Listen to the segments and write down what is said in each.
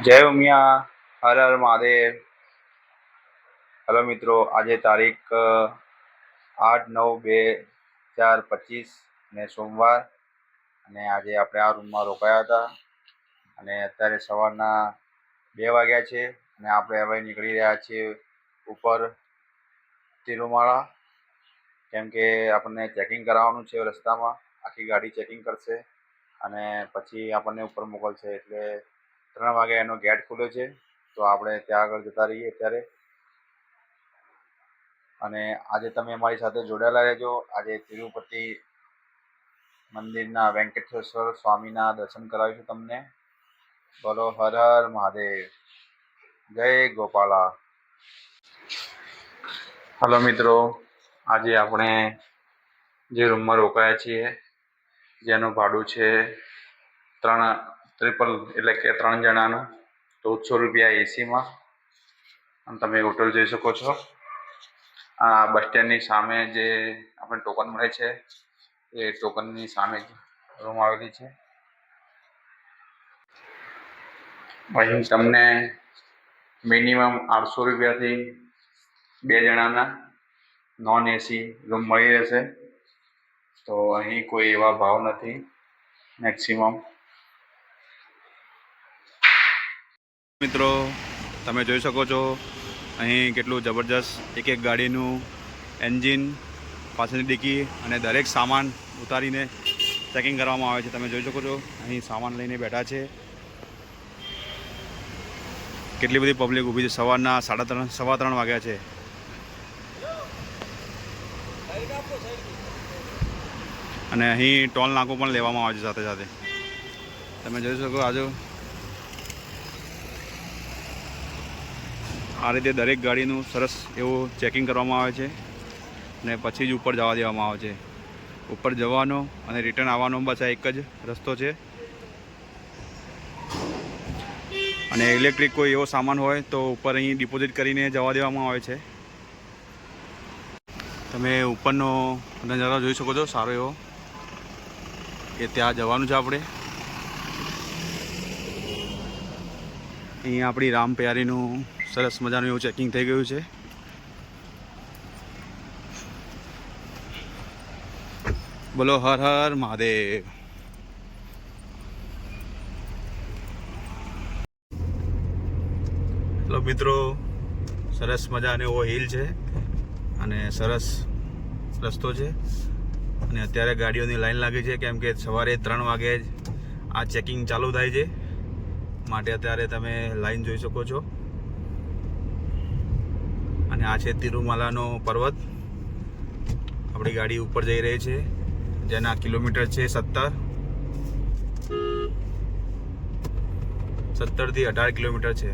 જય ઉમિયા, હર હર મહાદેવ. હેલો મિત્રો, આજે તારીખ 8/9/2025 ને સોમવાર, અને આજે આપણે આ રૂમમાં રોકાયા હતા. અને અત્યારે સવારના 2 વાગ્યા છે અને આપણે હવે નીકળી રહ્યા છીએ ઉપર તિરુમાળા, કેમ કે આપણને ચેકિંગ કરાવવાનું છે. રસ્તામાં આખી ગાડી ચેકિંગ કરશે અને પછી આપણને ઉપર મોકલશે. એટલે 3 વાગે એનો ગેટ ખુલે છે, તો આપણે ત્યાં આગળ જતા રહીએ અત્યારે. અને આજે તમે અમારી સાથે જોડાયેલા રહેજો. આજે તિરુપતિ મંદિરના વેંકટેશ્વર સ્વામીના દર્શન કરાવીશું તમને. બોલો હર હર મહાદેવ, જય ગોપાલા. હલો મિત્રો, આજે આપણે જે રૂમમાં રોકાયા છીએ, જેનું ભાડું છે 3 એટલે કે 3 જણાનું 1400 રૂપિયા એસીમાં. અને તમે હોટલ જોઈ શકો છો. આ બસ સ્ટેન્ડની સામે જે આપણે ટોકન મળે છે, એ ટોકનની સામે જ રૂમ આવેલી છે. અહીં તમને મિનિમમ 800 રૂપિયાથી 2 જણાના નોન એસી રૂમ મળી રહેશે. તો અહીં કોઈ એવા ભાવ નથી. મેક્સિમમ મિત્રો, તમે જોઈ શકો છો અહીં કેટલું જબરજસ્ત એક ગાડીનું એન્જિન, પાછળની ડિક્કી અને દરેક સામાન ઉતારીને ચેકિંગ કરવામાં આવે છે. તમે જોઈ શકો છો અહીં સામાન લઈને બેઠા છે. કેટલી બધી પબ્લિક ઊભી છે. સવારના 3:15 વાગ્યા છે. અને અહીં ટોલ નાકું પણ લેવામાં આવે છે સાથે સાથે. તમે જોઈ શકો આજુ આ રીતે દરેક ગાડીનું સરસ એવું ચેકિંગ કરવામાં આવે છે અને પછી જ ઉપર જવા દેવામાં આવે છે. ઉપર જવાનો અને રિટર્ન આવવાનો બસ આ એક જ રસ્તો છે. અને ઇલેક્ટ્રિક કોઈ એવો સામાન હોય તો ઉપર અહીં ડિપોઝિટ કરીને જવા દેવામાં આવે છે. તમે ઉપરનો નજારો જોઈ શકો છો સારો એવો, કે ત્યાં જવાનું છે આપણે. અહીં આપણી રામ પ્યારીનું સરસ મજાનું એવું ચેકિંગ થઈ ગયું છે. બોલો હર હર મહાદેવ. હેલો મિત્રો, સરસ મજાનો એવો હિલ છે અને સરસ રસ્તો છે. અને અત્યારે ગાડીઓની લાઈન લાગી છે, કેમ કે સવારે 3 વાગે જ આ ચેકિંગ ચાલુ થાય છે. માટે અત્યારે તમે લાઈન જોઈ શકો છો. અને આ છે તિરુમાલાનો પર્વત. આપણી ગાડી ઉપર જઈ રહી છે, જેના કિલોમીટર છે 17થી 18 કિલોમીટર છે.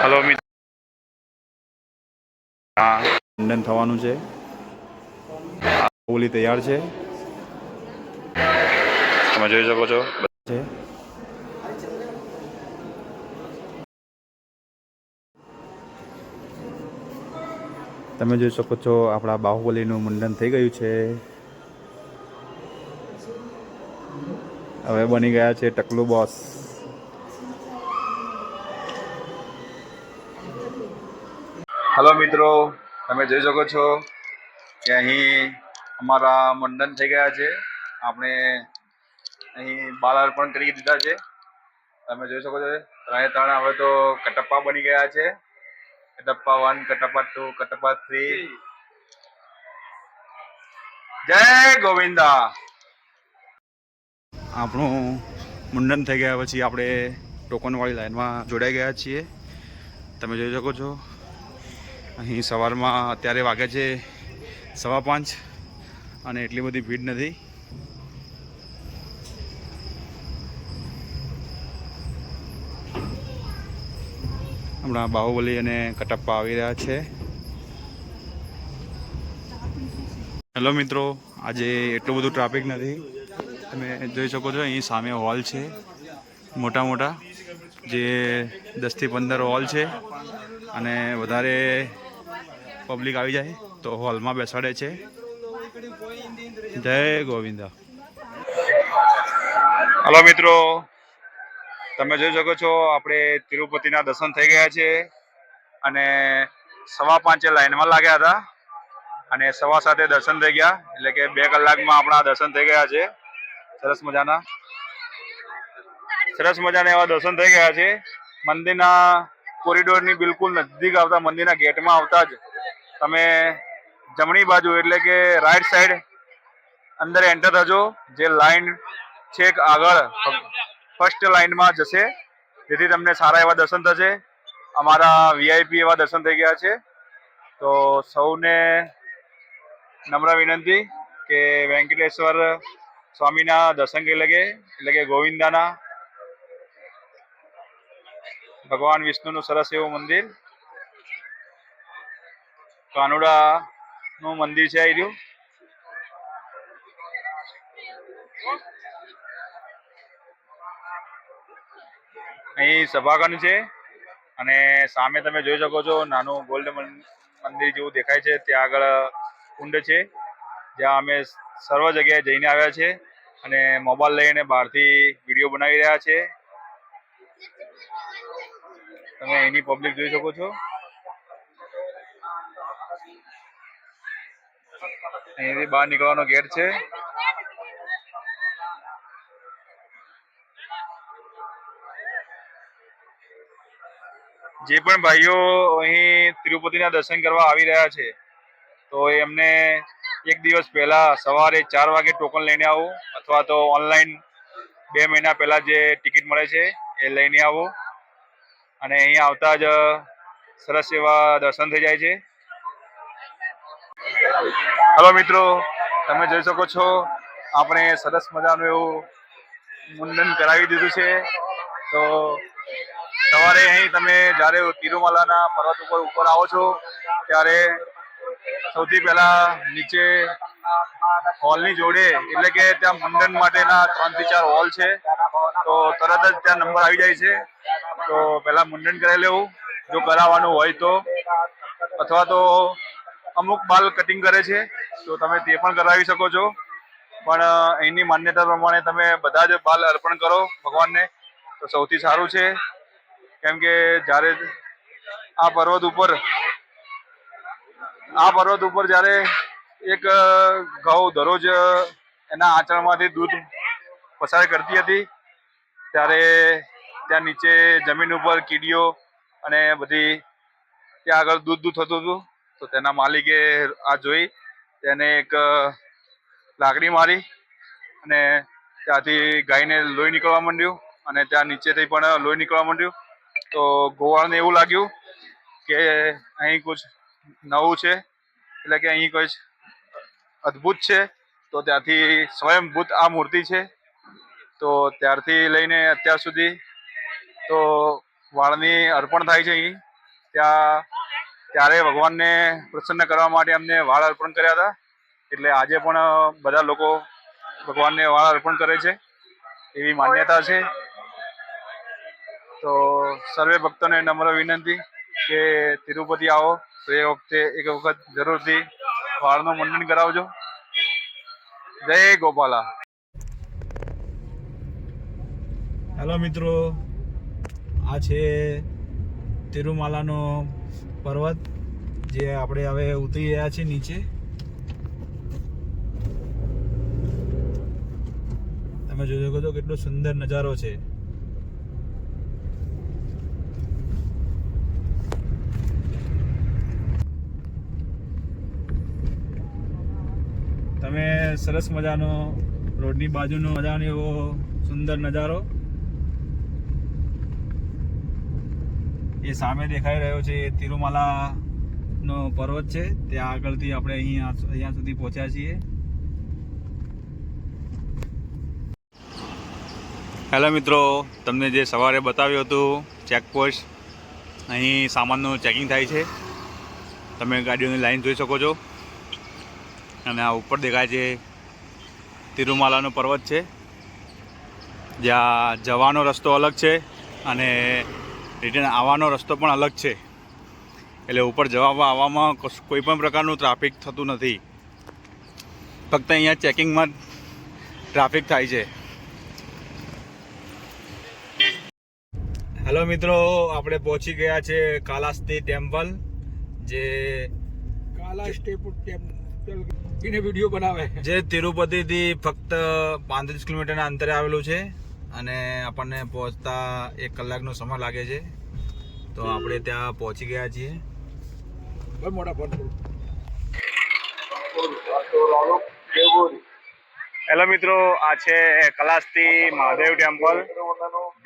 હલો મિત્રો, હા, મંડન થવાનું છે. ઓલી તૈયાર છે, તમે જોઈ શકો છો. તમે જોઈ શકો છો આપણા બાહુબલીનું મુંડન થઈ ગયું છે. હવે બની ગયા છે ટકલું બોસ. હલો મિત્રો, તમે જોઈ શકો છો કે અહીં અમારા મુંડન થઈ ગયા છે. આપણે અહીં બાળ અર્પણ કરી દીધા છે. તમે જોઈ શકો છો 3 હવે તો કટપ્પા બની ગયા છે. કટપ્પા 1, કટપ્પા 2, કટપ્પા 3. જય ગોવિંદા. આપણું મુંડન થઈ ગયા પછી આપણે ટોકનવાળી લાઈનમાં જોડાઈ ગયા છીએ. તમે જોઈ શકો છો અહીં સવારમાં અત્યારે વાગે છે 5:15 અને એટલી બધી ભીડ નથી. હમણાં બાહુબલી અને કટપ્પા આવી રહ્યા છે. હેલો મિત્રો, આજે એટલું બધું ટ્રાફિક નથી. તમે જોઈ શકો છો અહીં સામે હોલ છે મોટા મોટા, જે 10 થી 15 હોલ છે અને વધારે પબ્લિક આવી જાય તો હોલમાં બેસાડે છે. જય ગોવિંદા. હલો મિત્રો, તમે જોઈ શકો છો આપણે તિરુપતિના દર્શન થઈ ગયા છે અને 5:15 લાઈનમાં લાગ્યા હતા અને 7:15 દર્શન થઈ ગયા, એટલે કે 2 કલાકમાં આપણા દર્શન થઈ ગયા છે. સરસ મજાના એવા દર્શન થઈ ગયા છે. મંદિરના કોરિડોરની બિલકુલ નજીક આવતા, મંદિરના ગેટમાં આવતા જ તમે જમણી બાજુ એટલે કે રાઈટ સાઈડ અંદર એન્ટર થજો. જે લાઈન છેક આગળ ફર્સ્ટ લાઈનમાં જશે, જેથી તમને સારા એવા દર્શન થશે. અમારા વીઆઈપી એવા દર્શન થઈ ગયા છે. તો સૌને નમ્ર વિનંતી કે વેંકટેશ્વર સ્વામીના દર્શન કરી લગે, એટલે કે ગોવિંદાના, ભગવાન વિષ્ણુનું સરસ એવું મંદિર, કાનુડાનું મંદિર છે. આવી રહ્યું અહીં સભાખંડ છે અને સામે તમે જોઈ શકો છો નાનું ગોલ્ડ મંદિર જેવું દેખાય છે. ત્યાં આગળ કુંડ છે, જ્યાં અમે સર્વ જગ્યાએ જઈને આવ્યા છે અને મોબાઈલ લઈને બહારથી વિડીયો બનાવી રહ્યા છે. તમે અહીંની પબ્લિક જોઈ શકો છો. અહીંથી બહાર નીકળવાનો ગેટ છે. જે પણ ભાઈઓ અહીં તિરુપતિના દર્શન કરવા આવી રહ્યા છે તો એમને એક દિવસ પહેલા સવારે 4 વાગે ટોકન લઈને આવો, અથવા તો ઓનલાઈન 2 મહિના પહેલા જે ટિકિટ મળે છે એ લઈને આવો અને અહીં આવતા જ સરસ એવા દર્શન થઈ જાય છે. હલો મિત્રો, તમે જોઈ શકો છો આપણે સરસ મજાનું એવું મુંડન કરાવી દીધું છે. તો સવારે અહીં તમે જ્યારે તિરુમાલાના પર્વત ઉપર આવો છો ત્યારે સૌથી પહેલા નીચે હોલની જોડે, એટલે કે ત્યાં મુંડન માટેના 3 થી 4 હોલ છે, તો તરત જ ત્યાં નંબર આવી જાય છે. તો પહેલા મુંડન કરાવી લેવું જો કરાવવાનું હોય તો, અથવા તો અમુક બાલ કટિંગ કરે છે તો તમે તે પણ કરાવી શકો છો. પણ અહીંની માન્યતા પ્રમાણે તમે બધા જ બાલ અર્પણ કરો ભગવાનને તો સૌથી સારું છે. કેમ કે જ્યારે આ પર્વત ઉપર જ્યારે એક ગૌ દરરોજ એના આંચળમાંથી દૂધ પસાર કરતી હતી, ત્યારે ત્યાં નીચે જમીન ઉપર કીડીઓ અને બધી ત્યાં આગળ દૂધ થતું હતું. તો તેના માલિકે આ જોઈ તેને એક લાકડી મારી અને ત્યાંથી ગાયને લોહી નીકળવા માંડ્યું અને ત્યાં નીચેથી પણ લોહી નીકળવા માંડ્યું. તો ગોવાળને એવું લાગ્યું કે અહીં કુછ નવું છે, એટલે કે અહીં કુછ અદ્ભુત છે. તો ત્યાંથી સ્વયંભૂત આ મૂર્તિ છે. તો ત્યારથી લઈને અત્યાર સુધી તો વાળની અર્પણ થાય છે અહીં. ત્યારે ભગવાનને પ્રસન્ન કરવા માટે અમને વાળ અર્પણ કર્યા હતા. એટલે આજે પણ બધા લોકો ભગવાનને વાળ અર્પણ કરે છે, એવી માન્યતા છે. તો સર્વે ભક્તોને નમ્ર વિનંતી કે તિરુપતિ આવો તો એક વખત જરૂરથી વાળનું મુંડન કરાવજો. જય ગોપાલા. હેલો મિત્રો, આ છે તિરુમાલાનો પર્વત, જે આપણે હવે ઉતરી રહ્યા છીએ નીચે. તમે જોઈ શકો છો કેટલો સુંદર નજારો છે. તમે સરસ મજાનો રોડની બાજુનો મજાનો એવો સુંદર નજારો એ સામે દેખાઈ રહ્યો છે એ તિરુમાલાનો પર્વત છે. ત્યાં આગળથી આપણે અહીંયા સુધી પહોંચ્યા છીએ. હેલો મિત્રો, તમને જે સવારે બતાવ્યું હતું ચેકપોસ્ટ, અહીં સામાનનું ચેકિંગ થાય છે. તમે ગાડીઓની લાઈન જોઈ શકો છો. અને આ ઉપર દેખાય છે તિરુમાલાનો પર્વત છે, જ્યાં જવાનો રસ્તો અલગ છે અને રિટર્ન આવવાનો રસ્તો પણ અલગ છે. એટલે ઉપર જવા આવવામાં કોઈ પણ પ્રકારનું ટ્રાફિક થતું નથી. ફક્ત અહીંયા ચેકિંગમાં ટ્રાફિક થાય છે. હેલો મિત્રો, આપણે પહોંચી ગયા છે કાલાસ્તી ટેમ્પલ. જે વિડીયો બનાવે જે તિરુપતિથી ફક્ત 35 કિલોમીટરના અંતરે આવેલું છે અને આપણને પહોંચતા 1 કલાકનો સમય લાગે છે. તો આપણે ત્યાં પહોંચી ગયા છીએ. હેલો મિત્રો, આ છે કાલાસ્તી મહાદેવ ટેમ્પલ,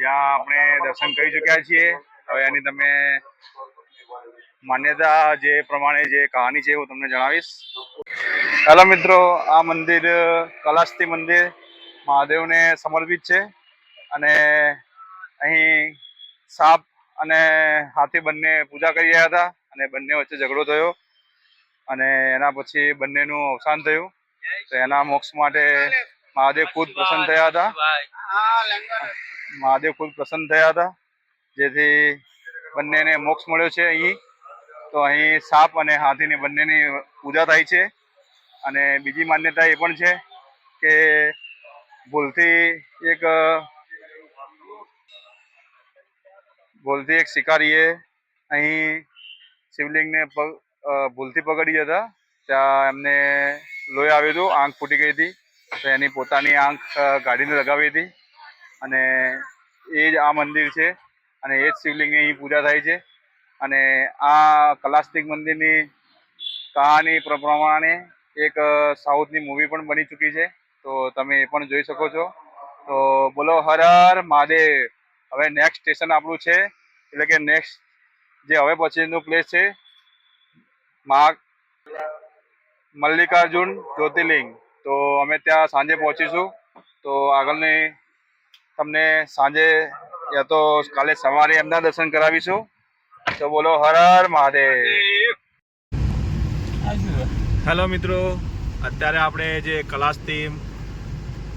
જ્યાં આપણે દર્શન કરી ચૂક્યા છીએ. હવે એની તમે માન્યતા જે પ્રમાણે જે કહાની છે હું તમને જણાવીશ. હેલો મિત્રો, આ મંદિર કાલાસ્તી મંદિર મહાદેવને સમર્પિત છે. અને અહીં સાપ અને હાથી બંને પૂજા કરી રહ્યા હતા અને બંને વચ્ચે ઝઘડો થયો અને એના પછી બંનેનું અવસાન થયું. તો એના મોક્ષ માટે મહાદેવ ખુદ પ્રસન્ન થયા હતા. જેથી બંનેને મોક્ષ મળ્યો છે અહીં. તો અહીં સાપ અને હાથીની બંનેની પૂજા થાય છે. અને બીજી માન્યતા એ પણ છે કે ભૂલથી એક શિકારીએ અહીં શિવલિંગને ભૂલથી પકડી હતા. ત્યાં એમને લોહી આવ્યું હતું, આંખ ફૂટી ગઈ હતી. તો એની પોતાની આંખ કાઢીને લગાવી હતી. અને એ જ આ મંદિર છે અને એ જ શિવલિંગની અહીં પૂજા થાય છે. અને આ કાલાસ્તી મંદિરની કહાની પ્રમાણે એક સાઉથની મૂવી પણ બની ચૂકી છે. તો તમે એ પણ જોઈ શકો છો. તો બોલો હર હર મહાદેવ. હવે નેક્સ્ટ સ્ટેશન આપણું છે, એટલે કે નેક્સ્ટ જે હવે પછીનું પ્લેસ છે મલ્લિકાર્જુન જ્યોતિર્લિંગ. તો અમે ત્યાં સાંજે પહોંચીશું. તો આગળની તમને સાંજે યા તો કાલે સવારે એમના દર્શન કરાવીશું. તો બોલો હર હર મહાદેવ. હેલો મિત્રો, અત્યારે આપણે જે કાલાસ્તી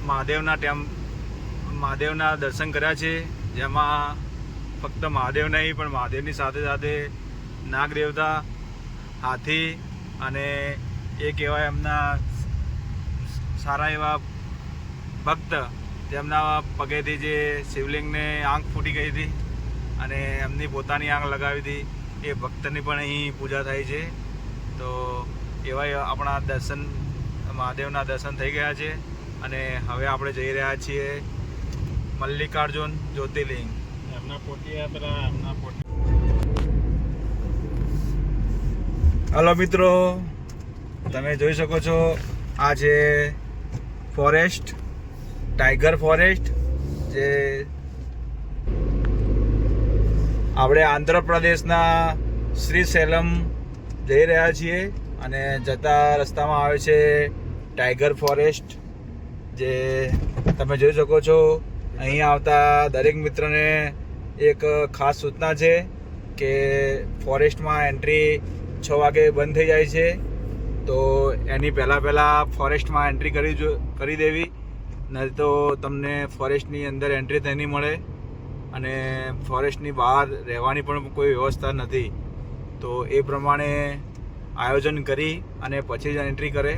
મહાદેવના દર્શન કર્યા છે, જેમાં ફક્ત મહાદેવ નહીં પણ મહાદેવની સાથે સાથે નાગ દેવતા, હાથી અને એક એવા એમના સારા એવા ભક્ત જેમના પગેથી જે શિવલિંગને આંખ ફૂટી ગઈ હતી અને એમની પોતાની આંખ લગાવી હતી, એ ભક્તની પણ અહીં પૂજા થાય છે. તો એવા આપણા મહાદેવના દર્શન થઈ ગયા છે. અને હવે આપણે જઈ રહ્યા છીએ મલ્લિકાર્જુન જ્યોતિર્લિંગ. હલો મિત્રો, તમે જોઈ શકો છો આ છે ફોરેસ્ટ, ટાઈગર ફોરેસ્ટ, જે આપણે આંધ્રપ્રદેશના શ્રીશૈલમ જઈ રહ્યા છીએ. અને જતા રસ્તામાં આવે છે ટાઈગર ફોરેસ્ટ, જે તમે જોઈ શકો છો. અહીં આવતા દરેક મિત્રને એક ખાસ સૂચના છે કે ફોરેસ્ટમાં એન્ટ્રી 6 વાગે બંધ થઈ જાય છે. તો એની પહેલાં ફોરેસ્ટમાં એન્ટ્રી કરી દેવી, નહીં તો તમને ફોરેસ્ટની અંદર એન્ટ્રી થઈ નહીં મળે. અને ફોરેસ્ટની બહાર રહેવાની પણ કોઈ વ્યવસ્થા નથી. તો એ પ્રમાણે આયોજન કરી અને પછી જ એન્ટ્રી કરે.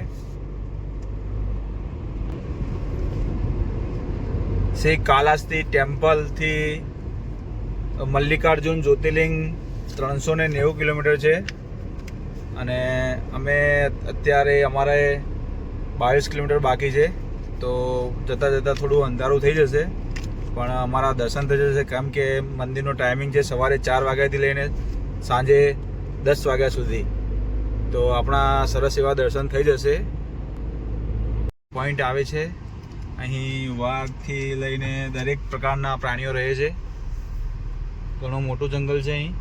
શ્રી કાલાસ્તી ટેમ્પલથી મલ્લિકાર્જુન જ્યોતિર્લિંગ 390 કિલોમીટર છે. અને અમે અત્યારે અમારે 22 કિલોમીટર બાકી છે. તો જતાં થોડું અંધારું થઈ જશે, પણ અમારા દર્શન થઈ જશે. કેમ કે મંદિરનો ટાઈમિંગ છે સવારે 4 વાગ્યાથી લઈને સાંજે 10 વાગ્યા સુધી. તો આપણા સરસ એવા દર્શન થઈ જશે. પોઈન્ટ આવે છે, અહીં વાઘથી લઈને દરેક પ્રકારના પ્રાણીઓ રહે છે. ઘણું મોટું જંગલ છે અહીં.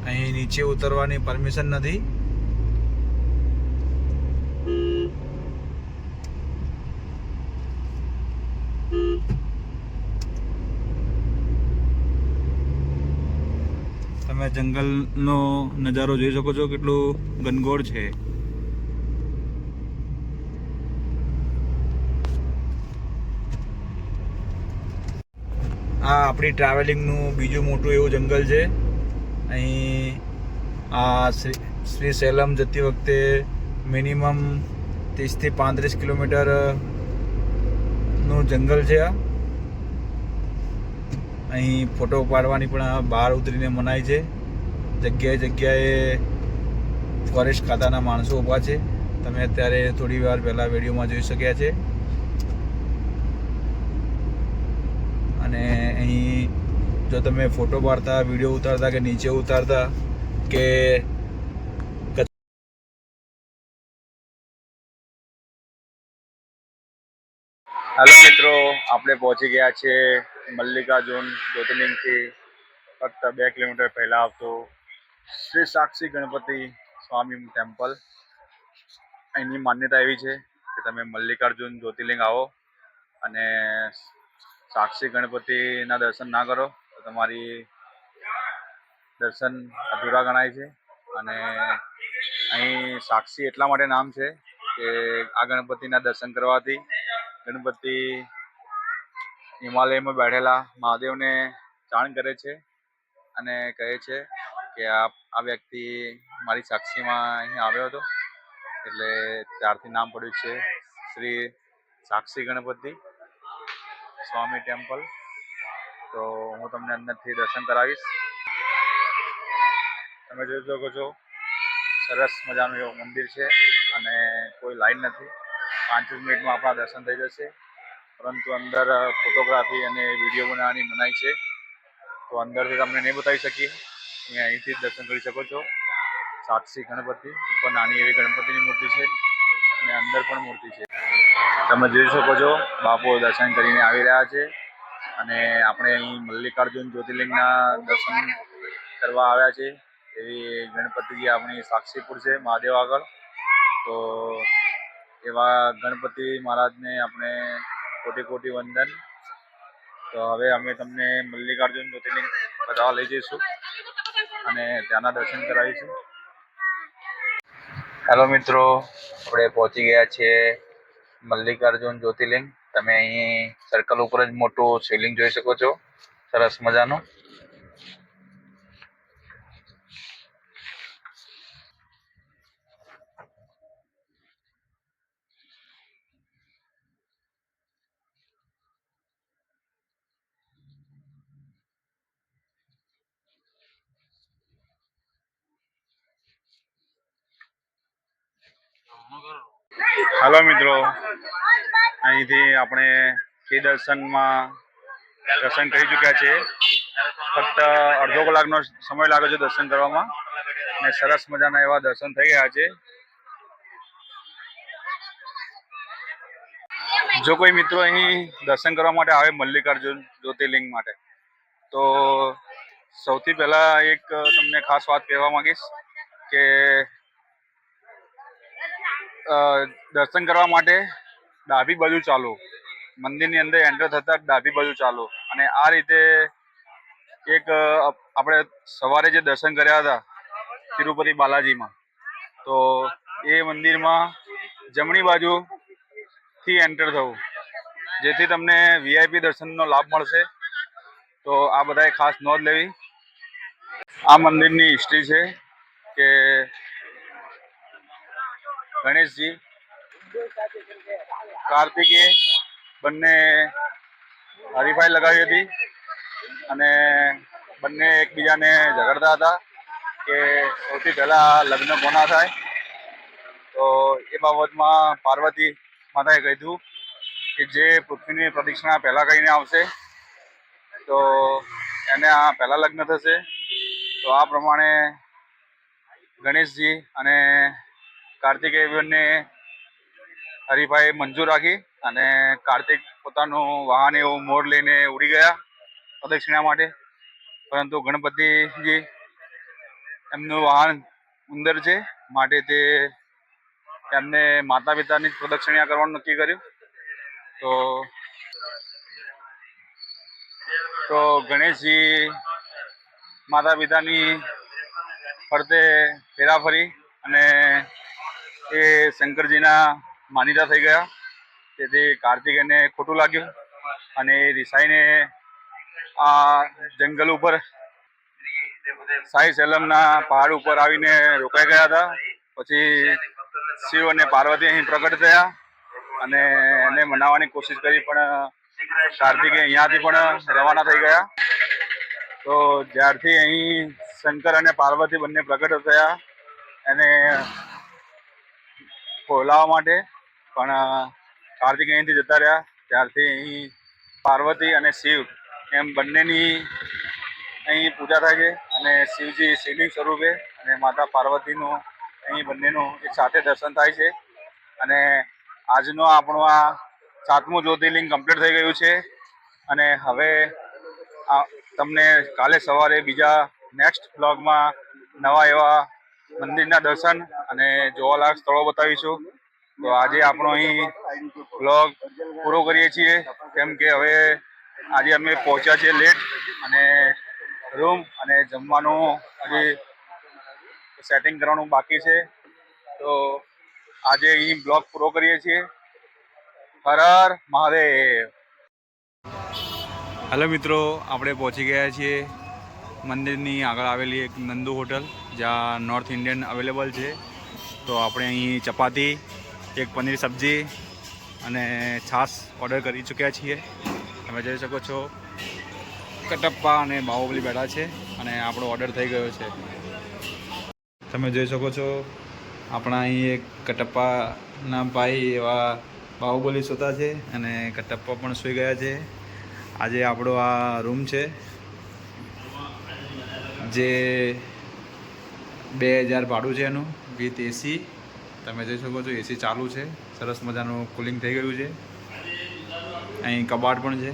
અહીં નીચે ઉતરવાની પરમિશન નથી. તમે જંગલનો નજારો જોઈ શકો છો, કેટલું ઘનઘોર છે. આ આપણી ટ્રાવેલિંગનું બીજું મોટું એવું જંગલ છે. અહીં આ શ્રી સેલમ જતી વખતે મિનિમમ 30 થી 35 કિલોમીટર નું જંગલ છે. આ અહીં ફોટો પાડવાની પણ બહાર ઉતરીને મનાય છે. જગ્યાએ જગ્યાએ ફોરેસ્ટ ખાતાના માણસો ઊભા છે. તમે અત્યારે થોડી વાર પહેલાં વિડીયોમાં જોઈ શક્યા છે. અને અહીં જો તમે ફોટો પાડતા, વિડીયો ઉતારતા કે નીચે ઉતારતા કે હેલો મિત્રો, આપણે પહોંચી ગયા છે મલ્લિકાર્જુન જ્યોતિર્લિંગથી ફક્ત 2 કિલોમીટર પહેલાં આવતો શ્રી સાક્ષી ગણપતિ સ્વામી ટેમ્પલ. અહીંની માન્યતા એવી છે કે તમે મલ્લિકાર્જુન જ્યોતિર્લિંગ આવો અને સાક્ષી ગણપતિના દર્શન ના કરો તો તમારી દર્શન અધૂરા ગણાય છે. અને અહીં સાક્ષી એટલા માટે નામ છે કે આ ગણપતિના દર્શન કરવાથી ગણપતિ હિમાલયમાં બેઠેલા મહાદેવને જાણ કરે છે અને કહે છે કે આ વ્યક્તિ મારી સાક્ષીમાં અહીં આવ્યો હતો, એટલે ત્યારથી નામ પડ્યું છે શ્રી સાક્ષી ગણપતિ સ્વામી ટેમ્પલ. તો હું તમને અંદરથી દર્શન કરાવીશ. તમે જોઈ શકો છો, સરસ મજાનું એવું મંદિર છે અને કોઈ લાઈન નથી. 5 જ મિનિટમાં આપણા દર્શન થઈ જશે. પરંતુ અંદર ફોટોગ્રાફી અને વિડીયો બનાવવાની મનાઈ છે, તો અંદરથી તમને નહીં બતાવી શકીએ. તમે અહીંથી જ દર્શન કરી શકો છો. સાક્ષી ગણપતિ ઉપર નાની એવી ગણપતિની મૂર્તિ છે અને અંદર પણ મૂર્તિ છે. તમે જોઈ શકો છો, બાપુ દર્શન કરીને આવી રહ્યા છે અને આપણે અહીં મલ્લિકાર્જુન જ્યોતિર્લિંગના દર્શન કરવા આવ્યા છે. એવી ગણપતિજી આપણી સાક્ષીપુર છે મહાદેવ આગળ. તો એવા ગણપતિ મહારાજને આપણે કોટી કોટી વંદન. તો હવે અમે તમને મલ્લિકાર્જુન જ્યોતિર્લિંગ બતાવવા લઈ જઈશું અને ત્યાંના દર્શન કરાવીશું. હેલો મિત્રો, આપણે પહોંચી ગયા છીએ મલ્લિકાર્જુન જ્યોતિર્લિંગ. તમે અહીં સર્કલ ઉપર જ મોટું શિવલિંગ જોઈ શકો છો, સરસ મજાનું. હાલો મિત્રો, અહીંથી આપણે શ્રી દર્શનમાં દર્શન કરી ચૂક્યા છીએ. ફક્ત અડધો કલાકનો સમય લાગે છે દર્શન કરવામાં અને સરસ મજાના એવા દર્શન થઈ ગયા છે. જો કોઈ મિત્રો અહીં દર્શન કરવા માટે આવે મલ્લિકાર્જુન જ્યોતિર્લિંગ માટે, તો સૌથી પહેલા એક તમને ખાસ વાત કહેવા માંગીશ કે દર્શન કરવા માટે ડાબી બાજુ ચાલો. મંદિરની અંદર એન્ટર થતા ડાબી બાજુ ચાલો. અને આ રીતે એક આપણે સવારે જે દર્શન કર્યા હતા તિરુપતિ બાલાજીમાં, તો એ મંદિરમાં જમણી બાજુથી એન્ટર થવું, જેથી તમને VIP દર્શનનો લાભ મળશે. તો આ બધાએ ખાસ નોંધ લેવી. આ મંદિરની હિસ્ટ્રી છે કે ગણેશજી કાર્તિકે બંને હરીફાઈ લગાવી હતી અને બંને એકબીજાને ઝઘડતા હતા કે સૌથી પહેલા લગ્ન કોના થાય. તો એ બાબતમાં પાર્વતી માતાએ કહ્યું કે જે પૃથ્વીની પ્રદક્ષિણા પહેલા કરીને આવશે તો એને આ પહેલા લગ્ન થશે. તો આ પ્રમાણે ગણેશજી અને કાર્તિકેય બંને હરીફાઈ મંજૂર રાખી અને કાર્તિક પોતાનું વાહન એવું મોર લઈને ઉડી ગયા પ્રદક્ષિણા માટે. પરંતુ ગણપતિજી એમનું વાહન ઉંદર છે, માટે તે એમને માતા પિતાની જ પ્રદક્ષિણા કરવાનું નક્કી કર્યું. તો ગણેશજી માતા પિતાની ફરતે ફેરા ફરી અને એ શંકરજીના માનીતા થઈ ગયા. તેથી કાર્તિકેયને ખોટું લાગ્યું અને એ રિસાઈને આ જંગલ ઉપર સાઈ સેલમના પહાડ ઉપર આવીને રોકાઈ ગયા હતા. પછી શિવ અને પાર્વતી અહીં પ્રગટ થયા અને એને મનાવવાની કોશિશ કરી, પણ કાર્તિકેય અહીંયાથી પણ રવાના થઈ ગયા. તો જ્યારથી અહીં શંકર અને પાર્વતી બંને પ્રગટ થયા એને બોલાવવા માટે, પણ કાર્તિક અહીંથી જતા રહ્યા. ત્યારથી અહીં પાર્વતી અને શિવ એમ બંનેની અહીં પૂજા થાય છે અને શિવજી શિવલિંગ સ્વરૂપે અને માતા પાર્વતીનું અહીં બંનેનું એક સાથે દર્શન થાય છે. અને આજનો આપણો આ 7મું જ્યોતિર્લિંગ કમ્પ્લીટ થઈ ગયું છે. અને હવે તમને કાલે સવારે બીજા નેક્સ્ટ બ્લોગમાં નવા એવા મંદિરના દર્શન અને જોવાલાયક સ્થળો બતાવીશું. તો આજે આપણો અહીં બ્લોગ પૂરો કરીએ છીએ, કેમ કે હવે આજે અમે પહોંચ્યા છીએ લેટ અને રૂમ અને જમવાનું હજી સેટિંગ કરવાનું બાકી છે. તો આજે અહીં બ્લોગ પૂરો કરીએ છીએ. હર હર મહાદેવ. હેલો મિત્રો, આપણે પહોંચી ગયા છીએ મંદિરની આગળ આવેલી એક નંદુ હોટલ, જ્યાં નોર્થ ઇન્ડિયન અવેલેબલ છે. તો આપણે અહીં ચપાતી, એક પનીર સબ્જી અને છાશ ઓર્ડર કરી ચૂક્યા છીએ. તમે જોઈ શકો છો કટપ્પા અને બાહુબલી બેઠા છે અને આપણો ઓર્ડર થઈ ગયો છે. તમે જોઈ શકો છો આપણા અહીં એક કટપ્પાના ભાઈ એવા બાહુબલી સૂતા છે અને કટપ્પા પણ સૂઈ ગયા છે. આજે આપણો આ રૂમ છે જે 2000 ભાડું છે એનું, વિથ એસી. તમે જોઈ શકો છો એસી ચાલુ છે, સરસ મજાનું કુલિંગ થઈ ગયું છે. અહીં કબાટ પણ છે,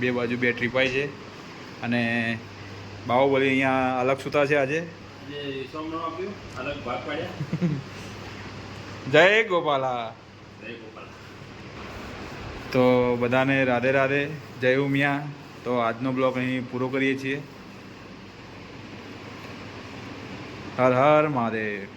બે બાજુ 2 ટ્રીપાઈ છે અને બાહુબલી અહીંયા અલગ સૂતા છે આજે. જય ગોપાલા. તો બધાને રાધે રાધે, જય ઉમિયા. તો આજનો બ્લોગ અહીં પૂરો કરીએ છીએ. હર હર મહાદેવ.